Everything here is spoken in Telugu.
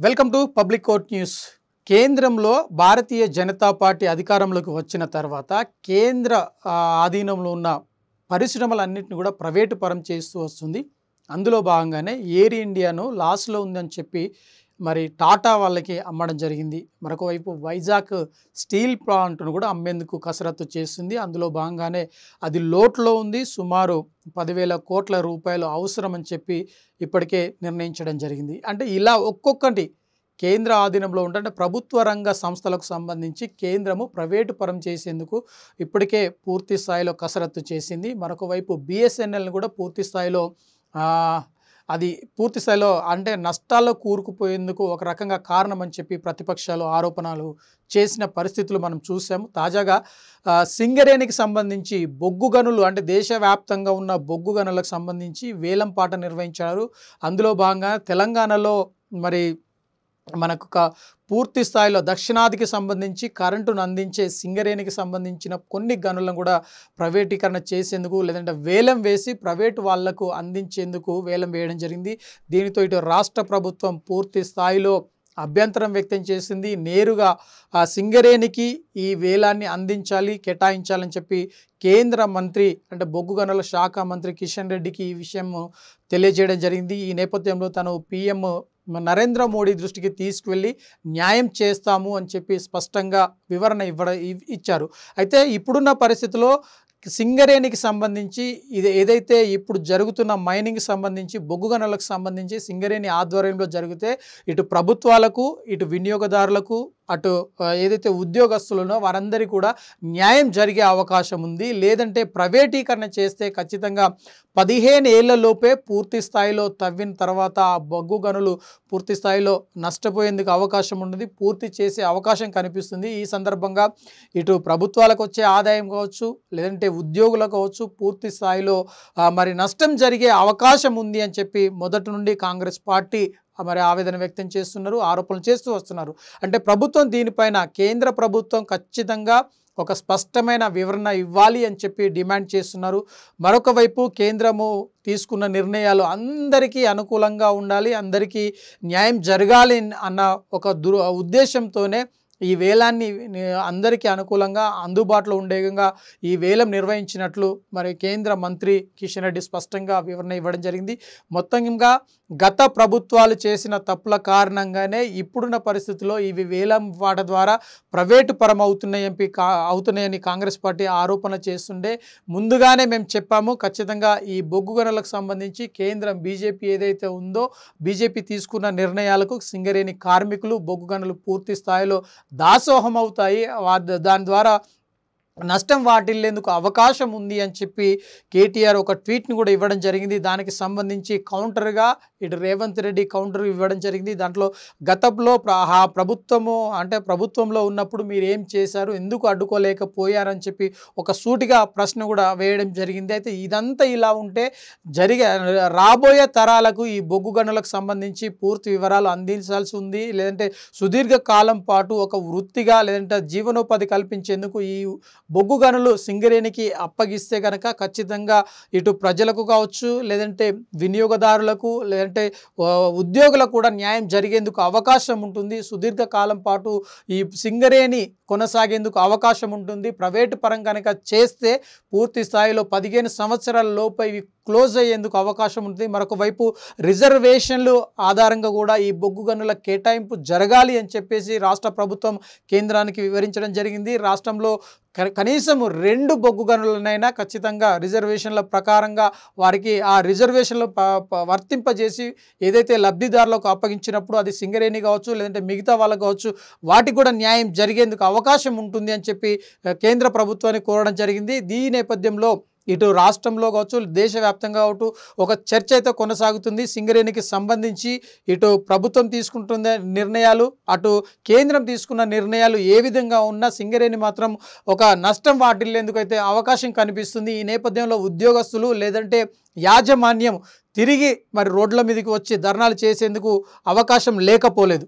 Welcome to public court news. కేంద్రంలో భారతీయ జనతా పార్టీ అధికారంలోకి వచ్చిన తర్వాత కేంద్ర ఆధీనంలో ఉన్న పరిశ్రమలన్నింటినీ కూడా ప్రైవేటు పరం చేస్తూ వస్తుంది. అందులో భాగంగానే ఎయిర్ ఇండియాను లాస్లో ఉందని చెప్పి మరి టాటా వాళ్ళకి అమ్మడం జరిగింది. మరొక వైపు వైజాగ్ స్టీల్ ప్లాంట్ను కూడా అమ్మేందుకు కసరత్తు చేస్తుంది. అందులో భాగంగానే అది లోట్లో ఉంది. సుమారు 10,000 కోట్ల రూపాయలు అవసరమని చెప్పి ఇప్పటికే నిర్ణయించడం జరిగింది. అంటే ఇలా ఒక్కొక్కటి కేంద్ర ఆధీనంలో ఉంటే ప్రభుత్వ రంగ సంస్థలకు సంబంధించి కేంద్రము ప్రైవేటు పరం చేసేందుకు ఇప్పటికే పూర్తి స్థాయిలో కసరత్తు చేసింది. మరొక వైపు బిఎస్ఎన్ఎల్ని కూడా పూర్తి స్థాయిలో అంటే నష్టాల్లో కూరుకుపోయేందుకు ఒక రకంగా కారణం అని చెప్పి ప్రతిపక్షాలు ఆరోపణలు చేసిన పరిస్థితులు మనం చూసాము. తాజాగా సింగరేణికి సంబంధించి బొగ్గు గనులు అంటే దేశవ్యాప్తంగా ఉన్న బొగ్గు గనులకు సంబంధించి వేలం పాట నిర్వహించారు. అందులో భాగంగా తెలంగాణలో మరి మనకు పూర్తి స్థాయిలో దక్షిణాదికి సంబంధించి కరెంటును అందించే సింగరేణికి సంబంధించిన కొన్ని గనులను కూడా ప్రైవేటీకరణ చేసేందుకు లేదంటే వేలం వేసి ప్రైవేటు వాళ్లకు అందించేందుకు వేలం వేయడం జరిగింది. దీనితో ఇటు రాష్ట్ర ప్రభుత్వం పూర్తి స్థాయిలో అభ్యంతరం వ్యక్తం చేసింది. నేరుగా సింగరేణికి ఈ వేలాన్ని అందించాలి, కేటాయించాలని చెప్పి కేంద్ర మంత్రి అంటే బొగ్గు గనుల శాఖ మంత్రి కిషన్ రెడ్డికి ఈ విషయం తెలియజేయడం జరిగింది. ఈ నేపథ్యంలో తను పీఎం నరేంద్ర మోడీ దృష్టికి తీసుకువెళ్ళి న్యాయం చేస్తాము అని చెప్పి స్పష్టంగా వివరణ ఇచ్చారు. అయితే ఇప్పుడున్న పరిస్థితిలో సింగరేణికి సంబంధించి ఏదైతే ఇప్పుడు జరుగుతున్న మైనింగ్కి సంబంధించి బొగ్గు గనులకు సంబంధించి సింగరేణి ఆధ్వర్యంలో జరిగితే ఇటు ప్రభుత్వాలకు ఇటు వినియోగదారులకు అటు ఏదైతే ఉద్యోగస్తులునో వారందరికీ కూడా న్యాయం జరిగే అవకాశం ఉంది. లేదంటే ప్రైవేటీకరణ చేస్తే ఖచ్చితంగా 15 ఏళ్లలోపే పూర్తి స్థాయిలో తవ్విన తర్వాత ఆ బొగ్గు గనులు పూర్తి స్థాయిలో నష్టపోయేందుకు అవకాశం ఉన్నది, పూర్తి చేసే అవకాశం కనిపిస్తుంది. ఈ సందర్భంగా ఇటు ప్రభుత్వాలకు వచ్చే ఆదాయం కావచ్చు లేదంటే ఉద్యోగులకు కావచ్చు పూర్తి స్థాయిలో మరి నష్టం జరిగే అవకాశం ఉంది అని చెప్పి మొదటి నుండి కాంగ్రెస్ పార్టీ మరి ఆవేదన వ్యక్తం చేస్తున్నారు, ఆరోపణలు చేస్తూ వస్తున్నారు. అంటే ప్రభుత్వం దీనిపైన కేంద్ర ప్రభుత్వం ఖచ్చితంగా ఒక స్పష్టమైన వివరణ ఇవ్వాలి అని చెప్పి డిమాండ్ చేస్తున్నారు. మరొక వైపు కేంద్రము తీసుకున్న నిర్ణయాలు అందరికీ అనుకూలంగా ఉండాలి, అందరికీ న్యాయం జరగాలి అన్న ఒక ఉద్దేశంతోనే ఈ వేలాన్ని అందరికీ అనుకూలంగా అందుబాటులో ఉండేగా ఈ వేలం నిర్వహించినట్లు మరి కేంద్ర మంత్రి కిషన్ రెడ్డి స్పష్టంగా వివరణ ఇవ్వడం జరిగింది. మొత్తంగా గత ప్రభుత్వాలు చేసిన తప్పుల కారణంగానే ఇప్పుడున్న పరిస్థితుల్లో ఇవి వేలం వాట ద్వారా ప్రైవేటు పరం అవుతున్నాయని కాంగ్రెస్ పార్టీ ఆరోపణ చేస్తుండే ముందుగానే మేము చెప్పాము. ఖచ్చితంగా ఈ బొగ్గు గనులకు సంబంధించి కేంద్రం బీజేపీ ఏదైతే ఉందో బీజేపీ తీసుకున్న నిర్ణయాలకు సింగరేణి కార్మికులు బొగ్గు గనులు పూర్తి స్థాయిలో దాసోహం అవుతాయి, దాని ద్వారా నష్టం వాటిల్లేందుకు అవకాశం ఉంది అని చెప్పి కేటీఆర్ ఒక ట్వీట్ని కూడా ఇవ్వడం జరిగింది. దానికి సంబంధించి కౌంటర్గా ఇటు రేవంత్ రెడ్డి కౌంటర్ ఇవ్వడం జరిగింది. దాంట్లో గతంలో ప్రభుత్వంలో ఉన్నప్పుడు మీరు ఏం చేశారు, ఎందుకు అడ్డుకోలేకపోయారని చెప్పి ఒక సూటిగా ప్రశ్న కూడా వేయడం జరిగింది. అయితే ఇదంతా ఇలా ఉంటే రాబోయే తరాలకు ఈ బొగ్గు గనులకు సంబంధించి పూర్తి వివరాలు అందించాల్సి ఉంది. లేదంటే సుదీర్ఘ కాలం పాటు ఒక వృత్తిగా లేదంటే జీవనోపాధి కల్పించేందుకు ఈ బొగ్గు గనులు సింగరేణికి అప్పగిస్తే కనుక ఖచ్చితంగా ఇటు ప్రజలకు కావచ్చు లేదంటే వినియోగదారులకు లేదంటే ఉద్యోగులకు కూడా న్యాయం జరిగేందుకు అవకాశం ఉంటుంది. సుదీర్ఘ కాలం పాటు ఈ సింగరేణి కొనసాగేందుకు అవకాశం ఉంటుంది. ప్రైవేటు పరం కనుక చేస్తే పూర్తి స్థాయిలో 15 సంవత్సరాల లోపు ఇవి క్లోజ్ అయ్యేందుకు అవకాశం ఉంటుంది. మరొక వైపు రిజర్వేషన్లు ఆధారంగా కూడా ఈ బొగ్గు గనుల కేటాయింపు జరగాలి అని చెప్పేసి రాష్ట్ర ప్రభుత్వం కేంద్రానికి వివరించడం జరిగింది. రాష్ట్రంలో కనీసం 2 బొగ్గు గనులనైనా ఖచ్చితంగా రిజర్వేషన్ల ప్రకారంగా వారికి ఆ రిజర్వేషన్లు వర్తింపజేసి ఏదైతే లబ్ధిదారులకు అప్పగించినప్పుడు అది సింగరేణి కావచ్చు లేదంటే మిగతా వాళ్ళకు కావచ్చు వాటికి కూడా న్యాయం జరిగేందుకు అవకాశం ఉంటుంది అని చెప్పి కేంద్ర ప్రభుత్వాన్ని కోరడం జరిగింది. ఈ నేపథ్యంలో ఇటు రాష్ట్రంలో కావచ్చు దేశవ్యాప్తంగా కావచ్చు ఒక చర్చ అయితే కొనసాగుతుంది. సింగరేణికి సంబంధించి ఇటు ప్రభుత్వం తీసుకుంటున్న నిర్ణయాలు అటు కేంద్రం తీసుకున్న నిర్ణయాలు ఏ విధంగా ఉన్నా సింగరేణి మాత్రం ఒక నష్టం వాటిల్లేందుకు అయితే అవకాశం కనిపిస్తుంది. ఈ నేపథ్యంలో ఉద్యోగస్తులు లేదంటే యాజమాన్యం తిరిగి మరి రోడ్ల మీదకి వచ్చి ధర్నాలు చేసేందుకు అవకాశం లేకపోలేదు.